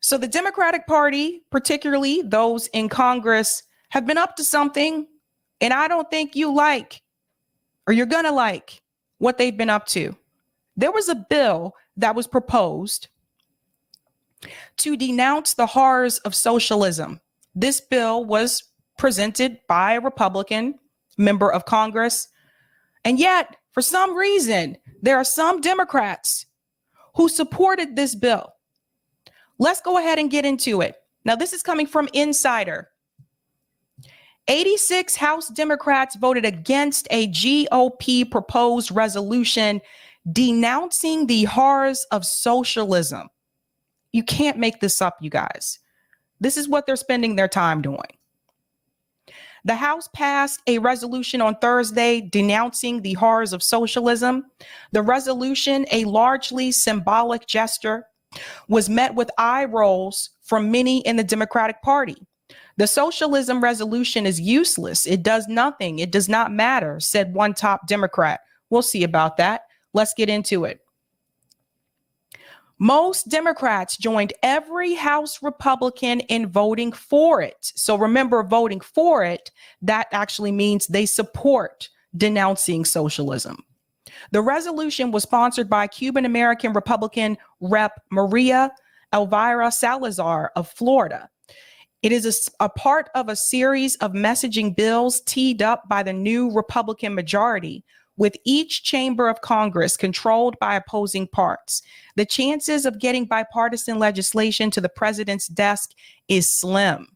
So the Democratic Party, particularly those in Congress, have been up to something, and I don't think you like, or you're gonna like, what they've been up to. There was a bill that was proposed to denounce the horrors of socialism. This bill was presented by a Republican member of Congress, and yet, for some reason, there are some Democrats who supported this bill. Let's go ahead and get into it. Now, this is coming from Insider. 86 House Democrats voted against a GOP proposed resolution denouncing the horrors of socialism. You can't make this up, you guys. This is what they're spending their time doing. The House passed a resolution on Thursday denouncing the horrors of socialism. The resolution, a largely symbolic gesture, was met with eye rolls from many in the Democratic Party. The socialism resolution is useless. It does nothing. It does not matter, said one top Democrat. We'll see about that. Let's get into it. Most Democrats joined every House Republican in voting for it. So remember, voting for it, that actually means they support denouncing socialism. The resolution was sponsored by Cuban-American Republican Rep. Maria Elvira Salazar of Florida. It is a part of a series of messaging bills teed up by the new Republican majority, with each chamber of Congress controlled by opposing parts. The chances of getting bipartisan legislation to the president's desk is slim.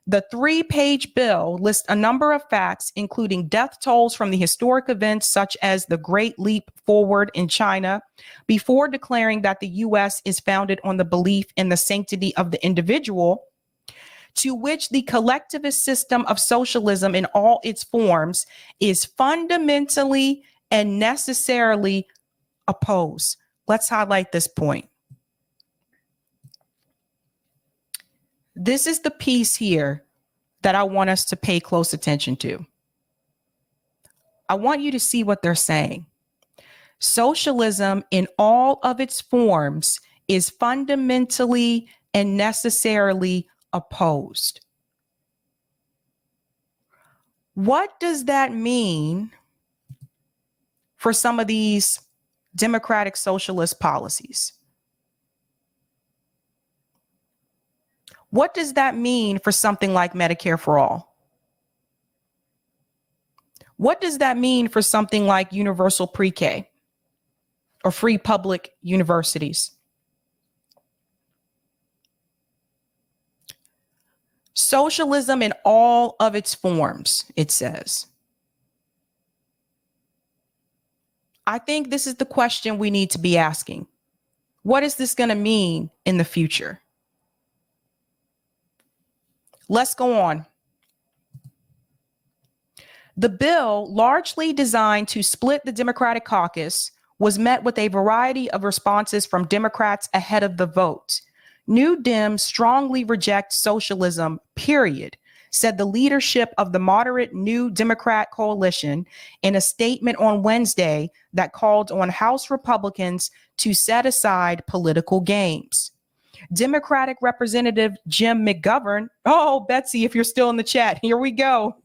The 3-page bill lists a number of facts, including death tolls from the historic events such as the Great Leap Forward in China, before declaring that the U.S. is founded on the belief in the sanctity of the individual, to which the collectivist system of socialism in all its forms is fundamentally and necessarily opposed. Let's highlight this point. This is the piece here that I want us to pay close attention to. I want you to see what they're saying. Socialism in all of its forms is fundamentally and necessarily opposed. What does that mean for some of these democratic socialist policies? What does that mean for something like Medicare for all? What does that mean for something like universal pre-K or free public universities? Socialism in all of its forms, it says. I think this is the question we need to be asking. What is this going to mean in the future? Let's go on. The bill, largely designed to split the Democratic caucus, was met with a variety of responses from Democrats ahead of the vote. New Dems strongly reject socialism, period, said the leadership of the moderate New Democrat coalition in a statement on Wednesday that called on House Republicans to set aside political games. Democratic Representative Jim McGovern, oh, Betsy, if you're still in the chat, here we go.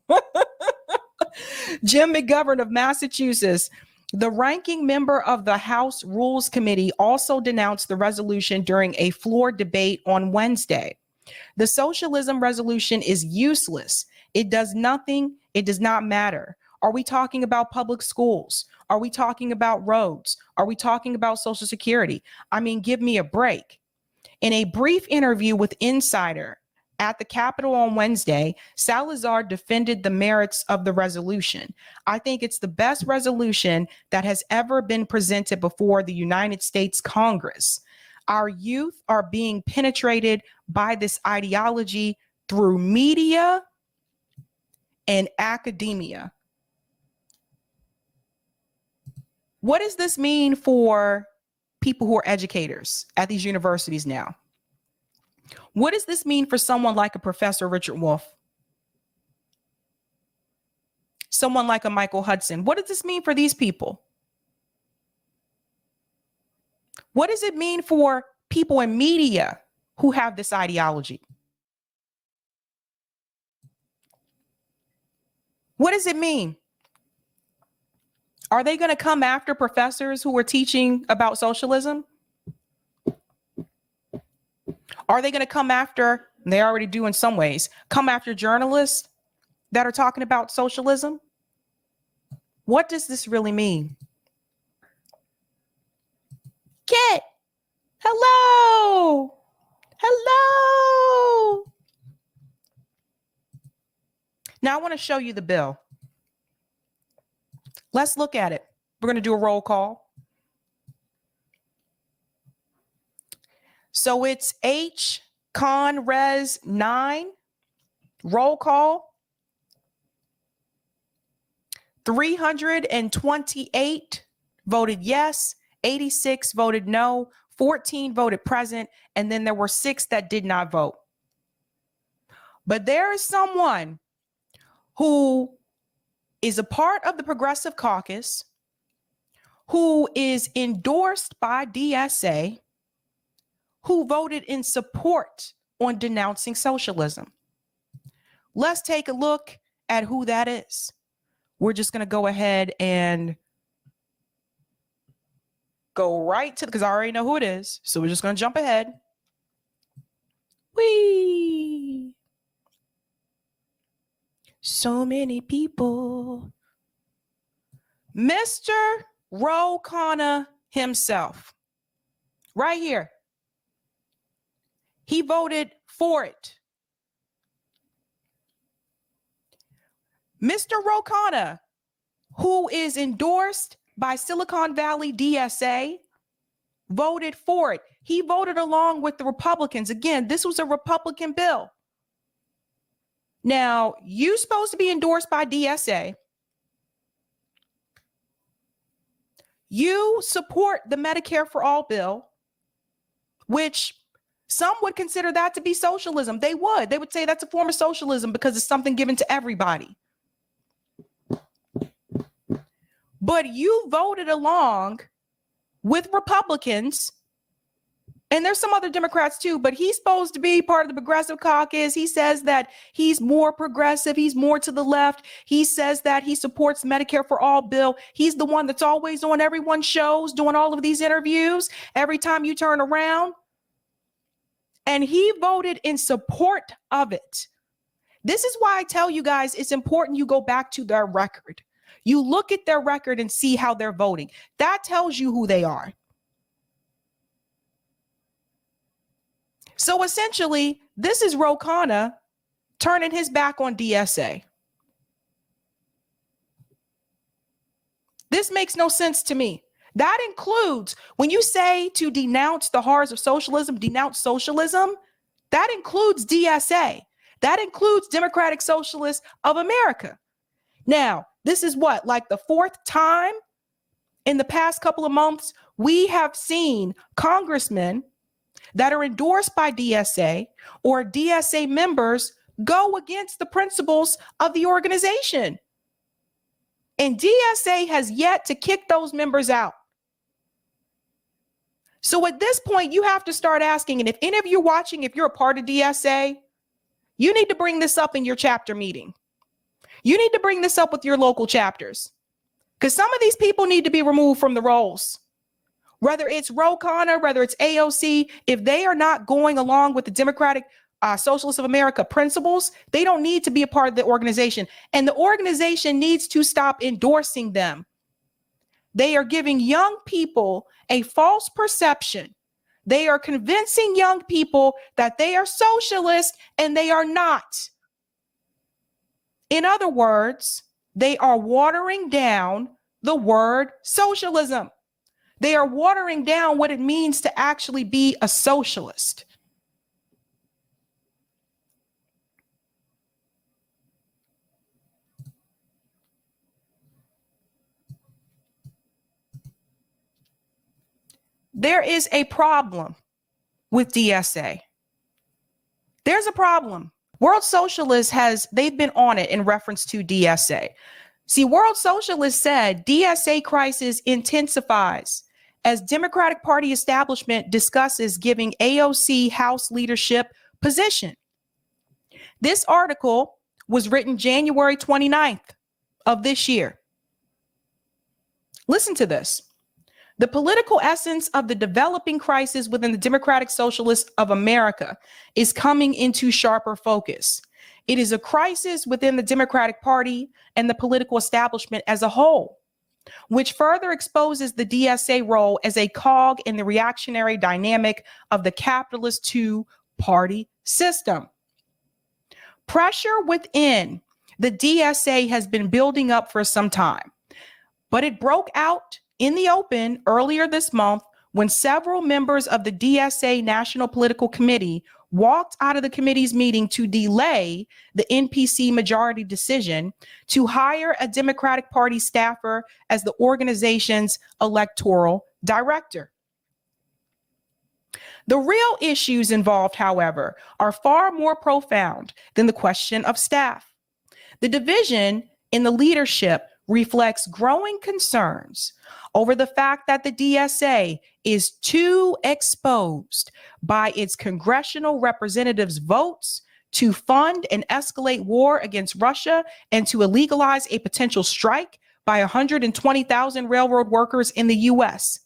Jim McGovern of Massachusetts, the ranking member of the House Rules Committee, also denounced the resolution during a floor debate on Wednesday. The socialism resolution is useless. It does nothing. It does not matter. Are we talking about public schools? Are we talking about roads? Are we talking about Social Security? I mean, give me a break. In a brief interview with Insider at the Capitol on Wednesday, Salazar defended the merits of the resolution. I think it's the best resolution that has ever been presented before the United States Congress. Our youth are being penetrated by this ideology through media and academia. What does this mean for people who are educators at these universities now? What does this mean for someone like a Professor Richard Wolff? Someone like a Michael Hudson? What does this mean for these people? What does it mean for people in media who have this ideology. What does it mean? Are they going to come after professors who are teaching about socialism? Are they going to come after, they already do in some ways, come after journalists that are talking about socialism? What does this really mean? Kit, hello. Hello. Now I want to show you the bill. Let's look at it. We're going to do a roll call. So it's H Con Res 9. Roll call. 328 voted yes, 86 voted no, 14 voted present, and then there were 6 that did not vote. But there is someone who is a part of the Progressive Caucus, who is endorsed by DSA, who voted in support on denouncing socialism. Let's take a look at who that is. We're just going to go ahead and go right to, because I already know who it is. So we're just going to jump ahead. Whee! So many people. Mr. Ro Khanna himself, right here. He voted for it. Mr. Ro Khanna, who is endorsed by Silicon Valley DSA, voted for it. He voted along with the Republicans. Again, this was a Republican bill. Now, you're supposed to be endorsed by DSA. You support the Medicare for All bill, which some would consider that to be socialism. They would say that's a form of socialism because it's something given to everybody. But you voted along with Republicans, and there's some other Democrats too, but he's supposed to be part of the Progressive Caucus. He says that he's more progressive. He's more to the left. He says that he supports Medicare for All bill. He's the one that's always on everyone's shows, doing all of these interviews every time you turn around. And he voted in support of it. This is why I tell you guys, it's important you go back to their record. You look at their record and see how they're voting. That tells you who they are. So essentially, this is Ro Khanna turning his back on DSA. This makes no sense to me. That includes, when you say to denounce the horrors of socialism, denounce socialism, that includes DSA. That includes Democratic Socialists of America. Now, this is what, like the 4th time in the past couple of months, we have seen congressmen that are endorsed by DSA or DSA members go against the principles of the organization. And DSA has yet to kick those members out. So at this point, you have to start asking, and if any of you watching, if you're a part of DSA, you need to bring this up in your chapter meeting. You need to bring this up with your local chapters, because some of these people need to be removed from the rolls. Whether it's Ro Khanna, whether it's AOC, if they are not going along with the Democratic Socialists of America principles, they don't need to be a part of the organization. And the organization needs to stop endorsing them. They are giving young people a false perception. They are convincing young people that they are socialists, and they are not. In other words, they are watering down the word socialism. They are watering down what it means to actually be a socialist. There is a problem with DSA. There's a problem. World Socialists they've been on it in reference to DSA. See, World Socialists said DSA crisis intensifies as Democratic Party establishment discusses giving AOC House leadership position. This article was written January 29th of this year. Listen to this. The political essence of the developing crisis within the Democratic Socialists of America is coming into sharper focus. It is a crisis within the Democratic Party and the political establishment as a whole, which further exposes the DSA role as a cog in the reactionary dynamic of the capitalist two-party system. Pressure within the DSA has been building up for some time, but it broke out in the open earlier this month when several members of the DSA National Political Committee walked out of the committee's meeting to delay the NPC majority decision to hire a Democratic Party staffer as the organization's electoral director. The real issues involved, however, are far more profound than the question of staff. The division in the leadership reflects growing concerns over the fact that the DSA is too exposed by its congressional representatives' votes to fund and escalate war against Russia and to illegalize a potential strike by 120,000 railroad workers in the U.S.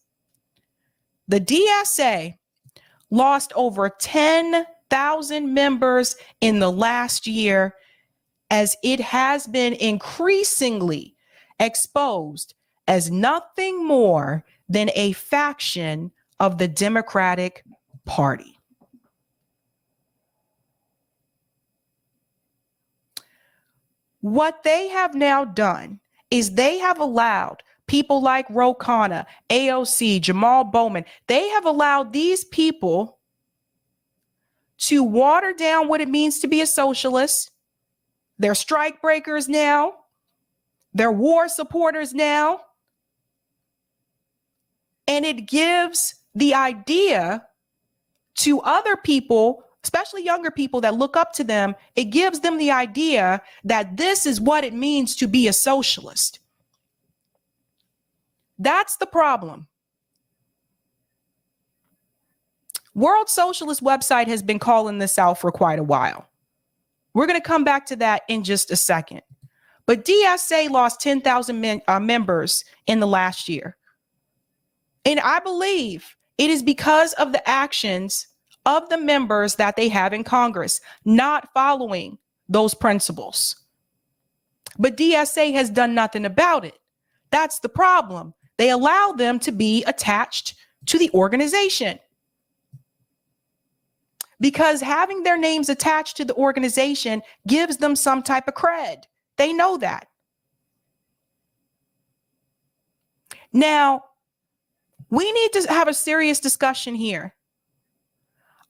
The DSA lost over 10,000 members in the last year as it has been increasingly exposed as nothing more than a faction of the Democratic Party. What they have now done is they have allowed people like Khanna, AOC, Jamal Bowman, they have allowed these people to water down what it means to be a socialist. They're strike breakers now. They're war supporters now. And it gives the idea to other people, especially younger people that look up to them, it gives them the idea that this is what it means to be a socialist. That's the problem. World Socialist website has been calling this out for quite a while. We're going to come back to that in just a second. But DSA lost 10,000 members in the last year. And I believe it is because of the actions of the members that they have in Congress, not following those principles. But DSA has done nothing about it. That's the problem. They allow them to be attached to the organization. Because having their names attached to the organization gives them some type of cred. They know that. Now, we need to have a serious discussion here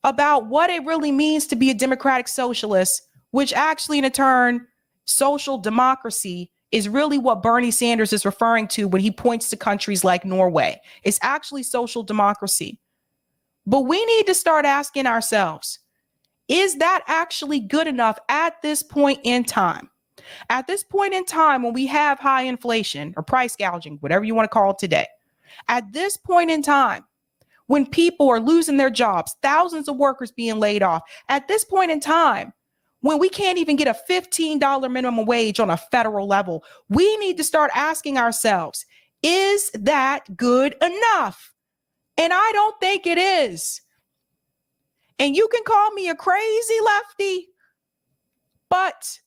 about what it really means to be a democratic socialist, which actually in turn, social democracy is really what Bernie Sanders is referring to when he points to countries like Norway. It's actually social democracy. But we need to start asking ourselves, is that actually good enough at this point in time? At this point in time, when we have high inflation or price gouging, whatever you want to call it today, at this point in time, when people are losing their jobs, thousands of workers being laid off, at this point in time, when we can't even get a $15 minimum wage on a federal level, we need to start asking ourselves, is that good enough? And I don't think it is. And you can call me a crazy lefty, but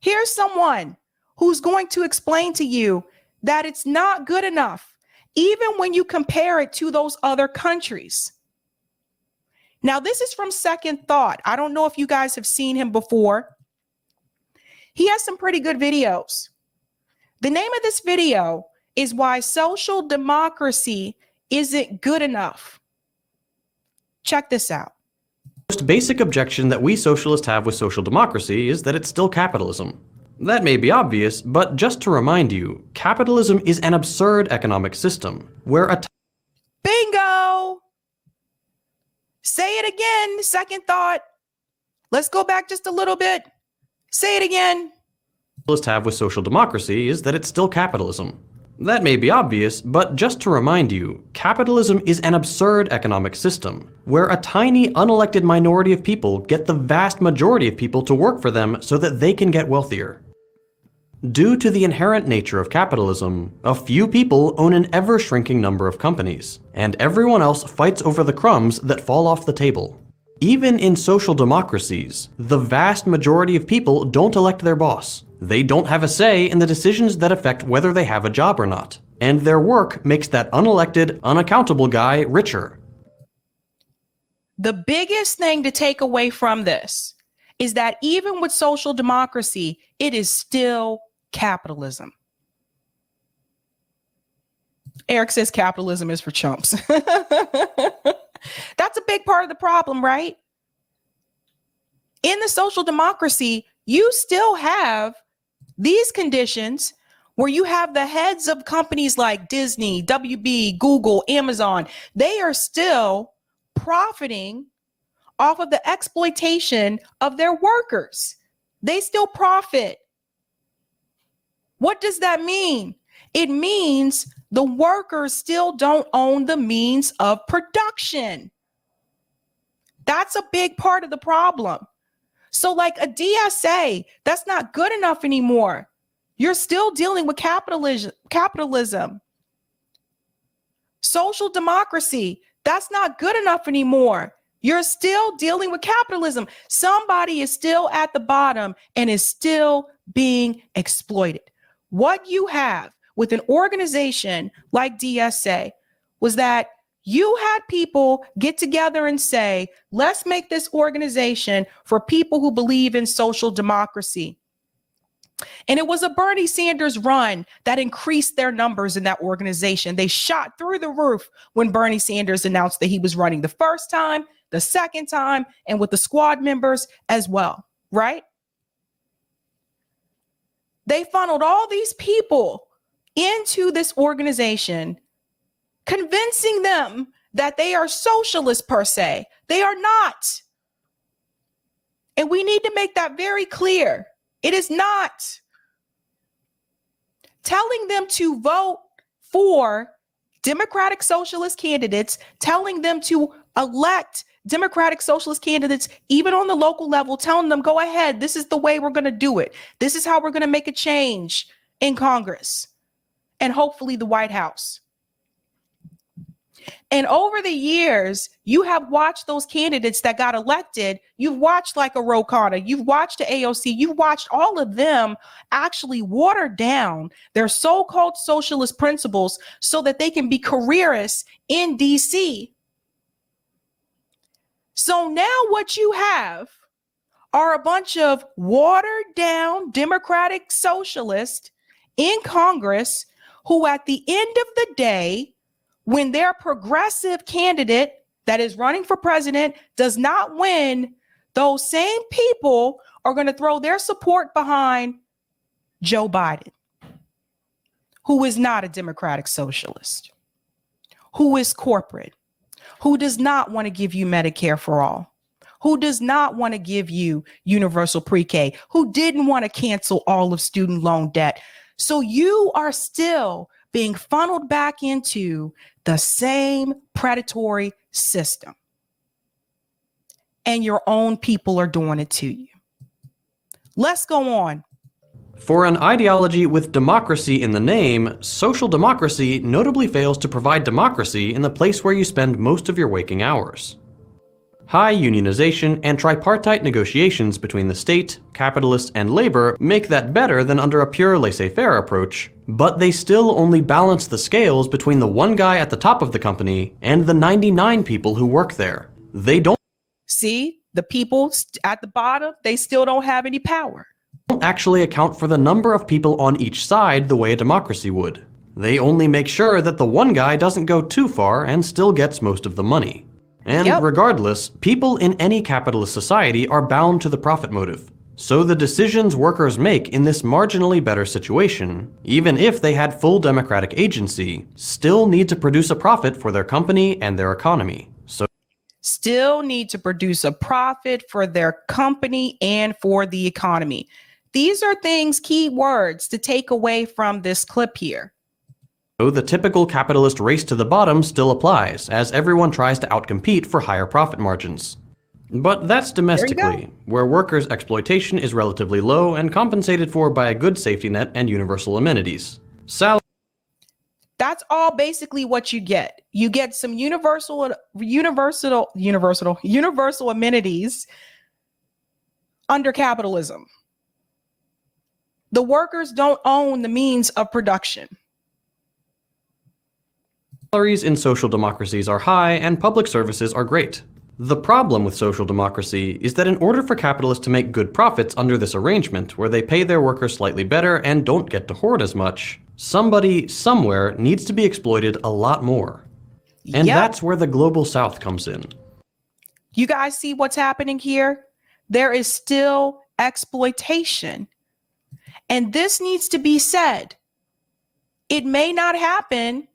here's someone who's going to explain to you that it's not good enough, even when you compare it to those other countries. Now, this is from Second Thought. I don't know if you guys have seen him before. He has some pretty good videos. The name of this video is Why Social Democracy Isn't Good Enough. Check this out. The most basic objection that we socialists have with social democracy is that it's still capitalism. That may be obvious, but just to remind you, capitalism is an absurd economic system where Bingo! Say it again, Second Thought. Let's go back just a little bit. Say it again. Have with social democracy is that it's still capitalism. That may be obvious, but just to remind you, capitalism is an absurd economic system, where a tiny unelected minority of people get the vast majority of people to work for them so that they can get wealthier. Due to the inherent nature of capitalism, a few people own an ever-shrinking number of companies, and everyone else fights over the crumbs that fall off the table. Even in social democracies, the vast majority of people don't elect their boss. They don't have a say in the decisions that affect whether they have a job or not, and their work makes that unelected, unaccountable guy richer. The biggest thing to take away from this is that even with social democracy, it is still capitalism. Eric says capitalism is for chumps. That's a big part of the problem, right? In the social democracy, you still have these conditions where you have the heads of companies like Disney, WB, Google, Amazon. They are still profiting off of the exploitation of their workers. They still profit. What does that mean? It means the workers still don't own the means of production. That's a big part of the problem. So like a DSA, that's not good enough anymore. You're still dealing with capitalism. Social democracy, that's not good enough anymore. You're still dealing with capitalism. Somebody is still at the bottom and is still being exploited. What you have with an organization like DSA was that you had people get together and say, let's make this organization for people who believe in social democracy. And it was a Bernie Sanders run that increased their numbers in that organization. They shot through the roof when Bernie Sanders announced that he was running the first time, the second time, and with the squad members as well, right? They funneled all these people into this organization, convincing them that they are socialists per se. They are not. And we need to make that very clear. It is not. Telling them to vote for Democratic Socialist candidates, telling them to elect Democratic Socialist candidates, even on the local level, telling them, go ahead, this is the way we're going to do it. This is how we're going to make a change in Congress and hopefully the White House. And over the years, you have watched those candidates that got elected. You've watched like a Khanna, you've watched the AOC, you've watched all of them actually water down their so-called socialist principles so that they can be careerists in DC. So now what you have are a bunch of watered down Democratic socialists in Congress who at the end of the day, when their progressive candidate that is running for president does not win, those same people are going to throw their support behind Joe Biden, who is not a Democratic socialist, who is corporate, who does not want to give you Medicare for all, who does not want to give you universal pre-K, who didn't want to cancel all of student loan debt. So you are still being funneled back into the same predatory system. And your own people are doing it to you. Let's go on. For an ideology with democracy in the name, social democracy notably fails to provide democracy in the place where you spend most of your waking hours. High unionization and tripartite negotiations between the state, capitalists, and labor make that better than under a pure laissez-faire approach, but they still only balance the scales between the one guy at the top of the company and the 99 people who work there. They don't see the people at the bottom, they still don't have any power. Don't actually account for the number of people on each side the way a democracy would. They only make sure that the one guy doesn't go too far and still gets most of the money. And regardless, people in any capitalist society are bound to the profit motive. So the decisions workers make in this marginally better situation, even if they had full democratic agency, still need to produce a profit for their company and their economy. Still need to produce a profit for their company and for the economy. These are things, key words to take away from this clip here. the typical capitalist race to the bottom still applies, as everyone tries to outcompete for higher profit margins. But that's domestically, where workers' exploitation is relatively low and compensated for by a good safety net and universal amenities. That's all basically what you get. You get some universal amenities under capitalism. The workers don't own the means of production. Salaries in social democracies are high and public services are great. The problem with social democracy is that in order for capitalists to make good profits under this arrangement, where they pay their workers slightly better and don't get to hoard as much, somebody somewhere needs to be exploited a lot more. And that's where the global south comes in. You guys see what's happening here? There is still exploitation. And this needs to be said. It may not happen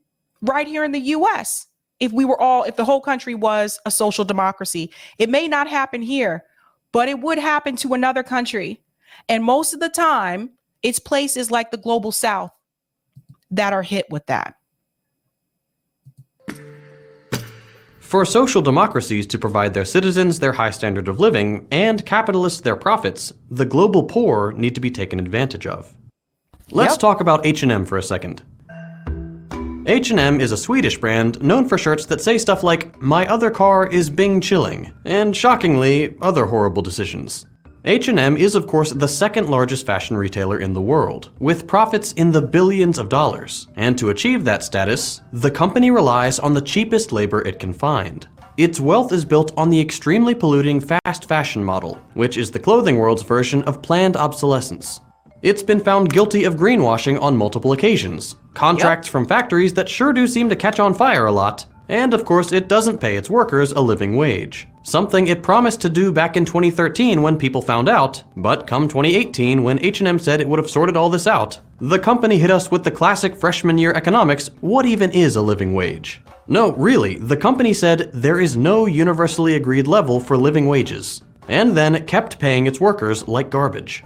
right here in the US. If the whole country was a social democracy, it may not happen here, but it would happen to another country. And most of the time, it's places like the global south that are hit with that. For social democracies to provide their citizens their high standard of living and capitalists their profits, the global poor need to be taken advantage of. Let's talk about H&M for a second. H&M is a Swedish brand known for shirts that say stuff like, "My other car is Bing chilling," and shockingly, other horrible decisions. H&M is of course the second largest fashion retailer in the world, with profits in the billions of dollars. And to achieve that status, the company relies on the cheapest labor it can find. Its wealth is built on the extremely polluting fast fashion model, which is the clothing world's version of planned obsolescence. It's been found guilty of greenwashing on multiple occasions, contracts from factories that sure do seem to catch on fire a lot, and of course it doesn't pay its workers a living wage. Something it promised to do back in 2013 when people found out, but come 2018 when H&M said it would have sorted all this out, the company hit us with the classic freshman year economics, what even is a living wage? No, really, the company said there is no universally agreed level for living wages, and then kept paying its workers like garbage.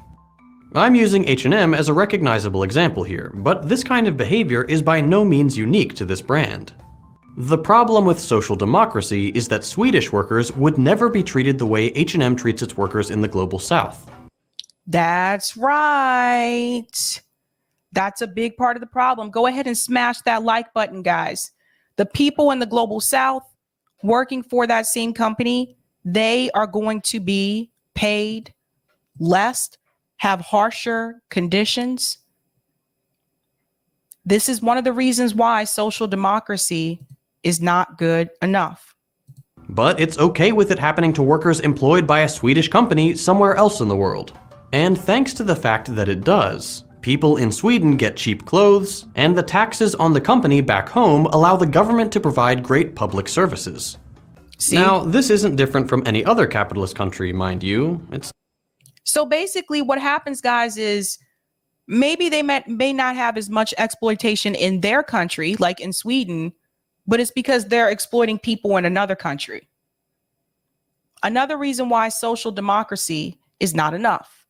I'm using H&M as a recognizable example here, but this kind of behavior is by no means unique to this brand. The problem with social democracy is that Swedish workers would never be treated the way H&M treats its workers in the global south. That's right. That's a big part of the problem. Go ahead and smash that like button, guys. The people in the global south working for that same company, they are going to be paid less, have harsher conditions. This is one of the reasons why social democracy is not good enough. But it's okay with it happening to workers employed by a Swedish company somewhere else in the world. And thanks to the fact that it does, people in Sweden get cheap clothes, and the taxes on the company back home allow the government to provide great public services. See? Now, this isn't different from any other capitalist country, mind you. So basically what happens, guys, is maybe they may not have as much exploitation in their country, like in Sweden, but it's because they're exploiting people in another country. Another reason why social democracy is not enough.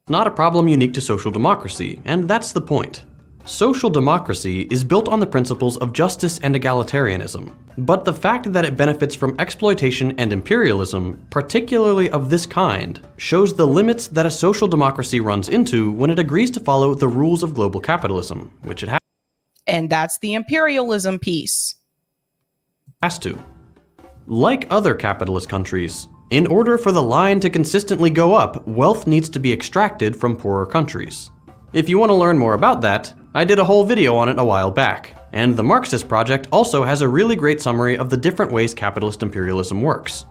Not a problem unique to social democracy, and that's the point. Social democracy is built on the principles of justice and egalitarianism, but the fact that it benefits from exploitation and imperialism, particularly of this kind, shows the limits that a social democracy runs into when it agrees to follow the rules of global capitalism, which it has. And that's the imperialism piece. Has to. Like other capitalist countries, in order for the line to consistently go up, wealth needs to be extracted from poorer countries. If you want to learn more about that, I did a whole video on it a while back, and the Marxist Project also has a really great summary of the different ways capitalist imperialism works.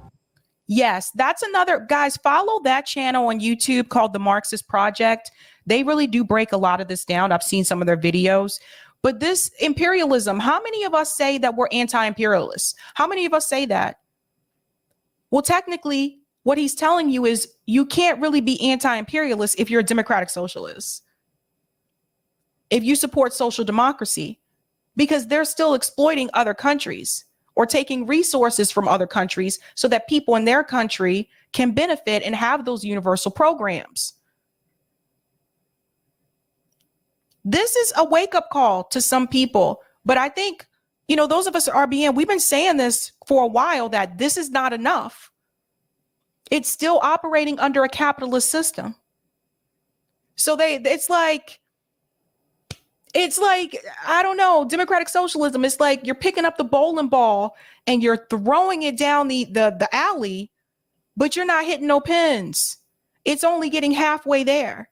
Yes, that's another, guys, follow that channel on YouTube called the Marxist Project. They really do break a lot of this down. I've seen some of their videos. But this imperialism, how many of us say that we're anti-imperialists? How many of us say that? Well, technically, what he's telling you is you can't really be anti-imperialist if you're a democratic socialist. If you support social democracy, because they're still exploiting other countries or taking resources from other countries so that people in their country can benefit and have those universal programs. This is a wake-up call to some people. But I think, those of us at RBN, we've been saying this for a while, that this is not enough. It's still operating under a capitalist system. So it's like, I don't know, democratic socialism. It's like you're picking up the bowling ball and you're throwing it down the alley, but you're not hitting no pins. It's only getting halfway there.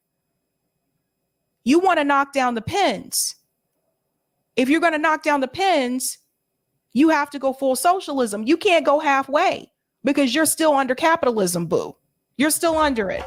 You want to knock down the pins. If you're going to knock down the pins, you have to go full socialism. You can't go halfway because you're still under capitalism, boo. You're still under it.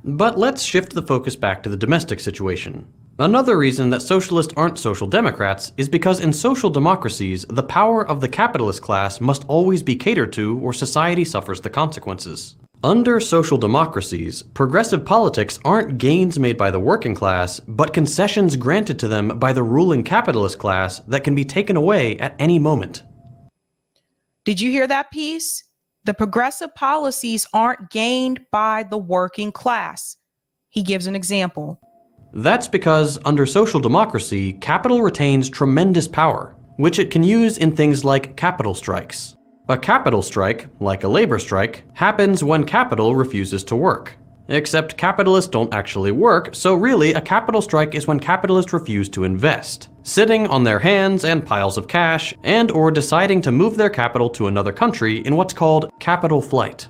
But let's shift the focus back to the domestic situation. Another reason that socialists aren't social democrats is because in social democracies, the power of the capitalist class must always be catered to or society suffers the consequences. Under social democracies, progressive politics aren't gains made by the working class, but concessions granted to them by the ruling capitalist class that can be taken away at any moment. Did you hear that piece? The progressive policies aren't gained by the working class. He gives an example. That's because under social democracy, capital retains tremendous power, which it can use in things like capital strikes. A capital strike, like a labor strike, happens when capital refuses to work. Except capitalists don't actually work, so really a capital strike is when capitalists refuse to invest, sitting on their hands and piles of cash, and or deciding to move their capital to another country in what's called capital flight.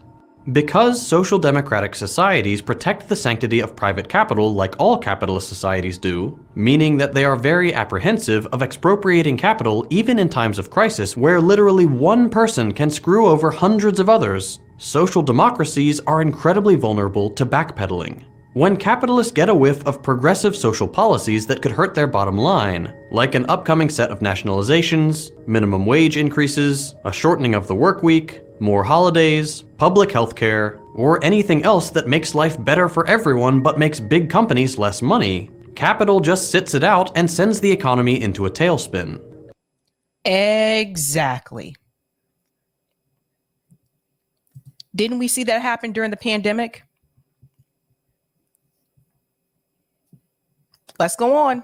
Because social democratic societies protect the sanctity of private capital like all capitalist societies do, meaning that they are very apprehensive of expropriating capital even in times of crisis where literally one person can screw over hundreds of others, social democracies are incredibly vulnerable to backpedaling. When capitalists get a whiff of progressive social policies that could hurt their bottom line, like an upcoming set of nationalizations, minimum wage increases, a shortening of the work week, more holidays, public health care, or anything else that makes life better for everyone but makes big companies less money, capital just sits it out and sends the economy into a tailspin. Exactly. Didn't we see that happen during the pandemic? Let's go on.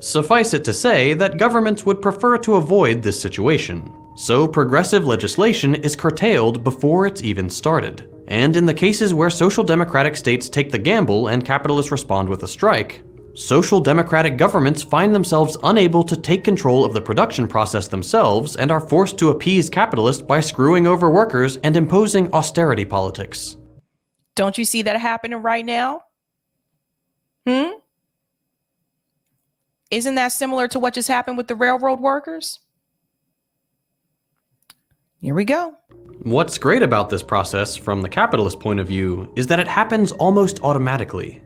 Suffice it to say that governments would prefer to avoid this situation. So progressive legislation is curtailed before it's even started. And in the cases where social democratic states take the gamble and capitalists respond with a strike, social democratic governments find themselves unable to take control of the production process themselves and are forced to appease capitalists by screwing over workers and imposing austerity politics. Don't you see that happening right now? Isn't that similar to what just happened with the railroad workers? Here we go. What's great about this process from the capitalist point of view is that it happens almost automatically.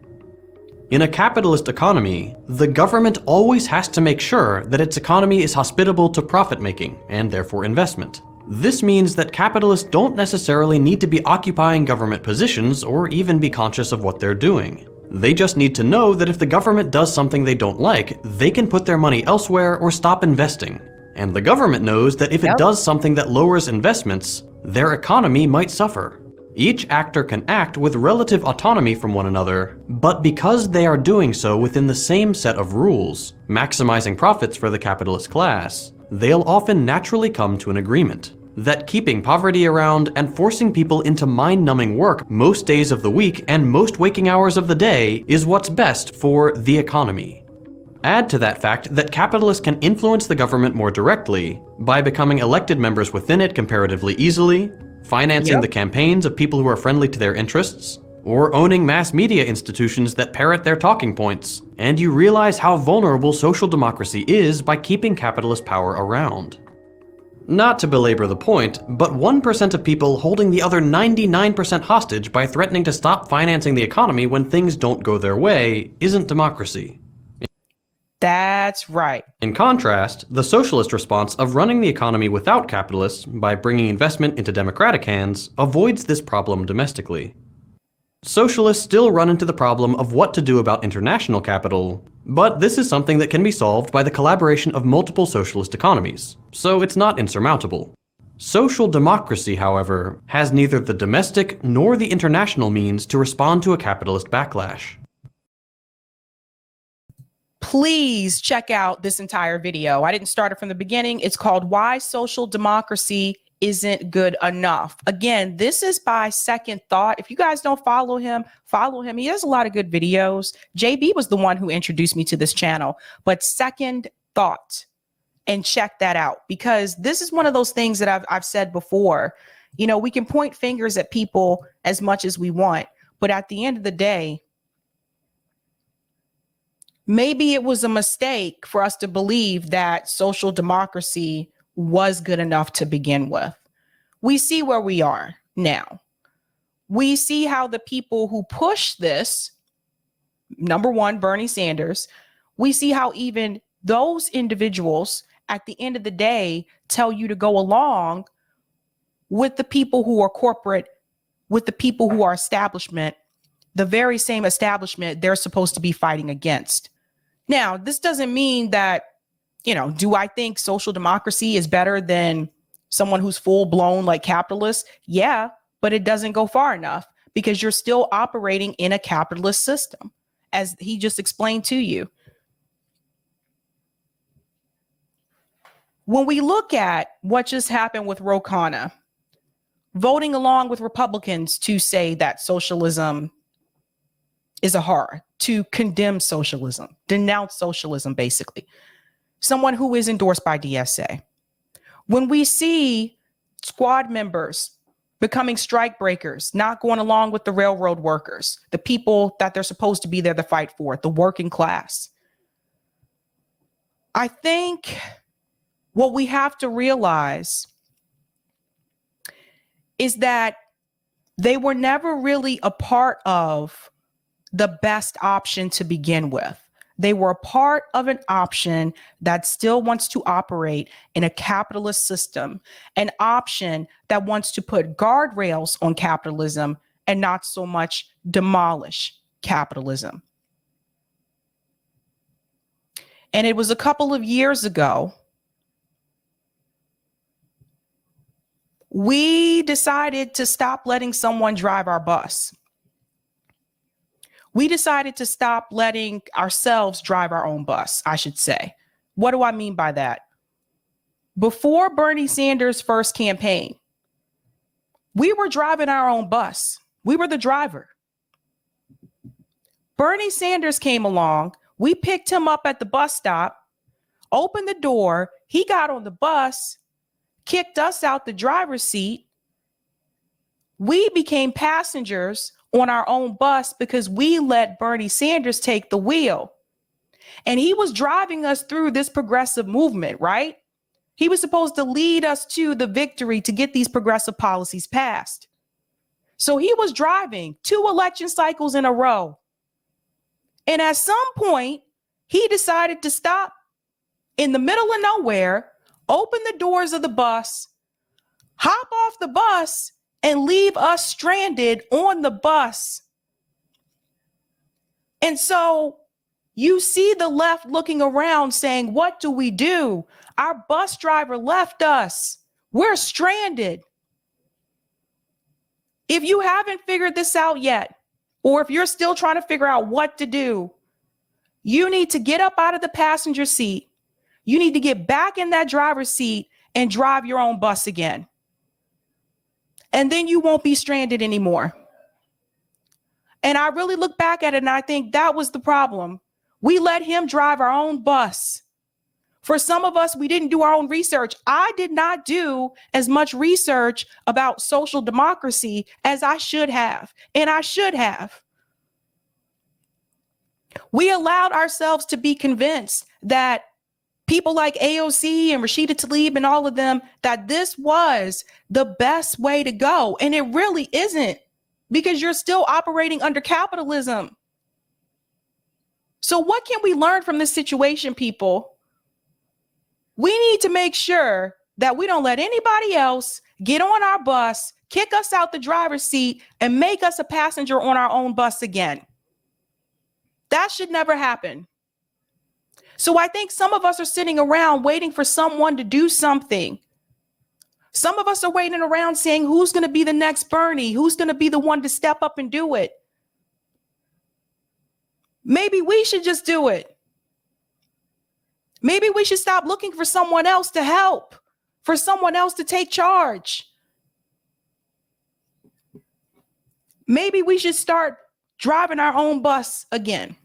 In a capitalist economy, the government always has to make sure that its economy is hospitable to profit-making and therefore investment. This means that capitalists don't necessarily need to be occupying government positions or even be conscious of what they're doing. They just need to know that if the government does something they don't like, they can put their money elsewhere or stop investing. And the government knows that if it does something that lowers investments, their economy might suffer. Each actor can act with relative autonomy from one another, but because they are doing so within the same set of rules, maximizing profits for the capitalist class, they'll often naturally come to an agreement that keeping poverty around and forcing people into mind-numbing work most days of the week and most waking hours of the day is what's best for the economy. Add to that fact that capitalists can influence the government more directly by becoming elected members within it comparatively easily, financing the campaigns of people who are friendly to their interests, or owning mass media institutions that parrot their talking points, and you realize how vulnerable social democracy is by keeping capitalist power around. Not to belabor the point, but 1% of people holding the other 99% hostage by threatening to stop financing the economy when things don't go their way isn't democracy. That's right. In contrast, the socialist response of running the economy without capitalists by bringing investment into democratic hands avoids this problem domestically. Socialists still run into the problem of what to do about international capital, but this is something that can be solved by the collaboration of multiple socialist economies, so it's not insurmountable. Social democracy, however, has neither the domestic nor the international means to respond to a capitalist backlash. please check out this entire video. I didn't start it from the beginning. It's called Why Social Democracy Isn't Good Enough. Again, this is by Second Thought. If you guys don't follow him, follow him. He has a lot of good videos. JB was the one who introduced me to this channel, but Second Thought, and check that out, because this is one of those things that I've said before. You know, we can point fingers at people as much as we want, but at the end of the day, maybe it was a mistake for us to believe that social democracy was good enough to begin with. We see where we are now. We see how the people who push this, number one, Bernie Sanders, we see how even those individuals at the end of the day tell you to go along with the people who are corporate, with the people who are establishment, the very same establishment they're supposed to be fighting against. Now, this doesn't mean that, you know, do I think social democracy is better than someone who's full blown like capitalist? Yeah, but it doesn't go far enough, because you're still operating in a capitalist system, as he just explained to you. When we look at what just happened with Ro Khanna, voting along with Republicans to say that socialism is a horror, to condemn socialism, denounce socialism, basically. Someone who is endorsed by DSA. When we see squad members becoming strike breakers, not going along with the railroad workers, the people that they're supposed to be there to fight for, the working class, I think what we have to realize is that they were never really a part of the best option to begin with. They were a part of an option that still wants to operate in a capitalist system, an option that wants to put guardrails on capitalism and not so much demolish capitalism. And it was a couple of years ago, we decided to stop letting someone drive our bus. We decided to stop letting ourselves drive our own bus, I should say. What do I mean by that? Before Bernie Sanders' first campaign, we were driving our own bus. We were the driver. Bernie Sanders came along. We picked him up at the bus stop, opened the door. He got on the bus, kicked us out the driver's seat. We became passengers on our own bus because we let Bernie Sanders take the wheel. And he was driving us through this progressive movement, right? He was supposed to lead us to the victory to get these progressive policies passed. So he was driving 2 election cycles in a row. And at some point, he decided to stop in the middle of nowhere, open the doors of the bus, hop off the bus, and leave us stranded on the bus. And so you see the left looking around saying, what do we do? Our bus driver left us. We're stranded. If you haven't figured this out yet, or if you're still trying to figure out what to do, you need to get up out of the passenger seat. You need to get back in that driver's seat and drive your own bus again. And then you won't be stranded anymore. And I really look back at it and I think that was the problem. We let him drive our own bus. For some of us, we didn't do our own research. I did not do as much research about social democracy as I should have. And I should have. We allowed ourselves to be convinced that people like AOC and Rashida Tlaib and all of them, that this was the best way to go. And it really isn't, because you're still operating under capitalism. So what can we learn from this situation, people? We need to make sure that we don't let anybody else get on our bus, kick us out the driver's seat, and make us a passenger on our own bus again. That should never happen. So I think some of us are sitting around waiting for someone to do something. Some of us are waiting around saying, who's going to be the next Bernie? Who's going to be the one to step up and do it? Maybe we should just do it. Maybe we should stop looking for someone else to help, for someone else to take charge. Maybe we should start driving our own bus again.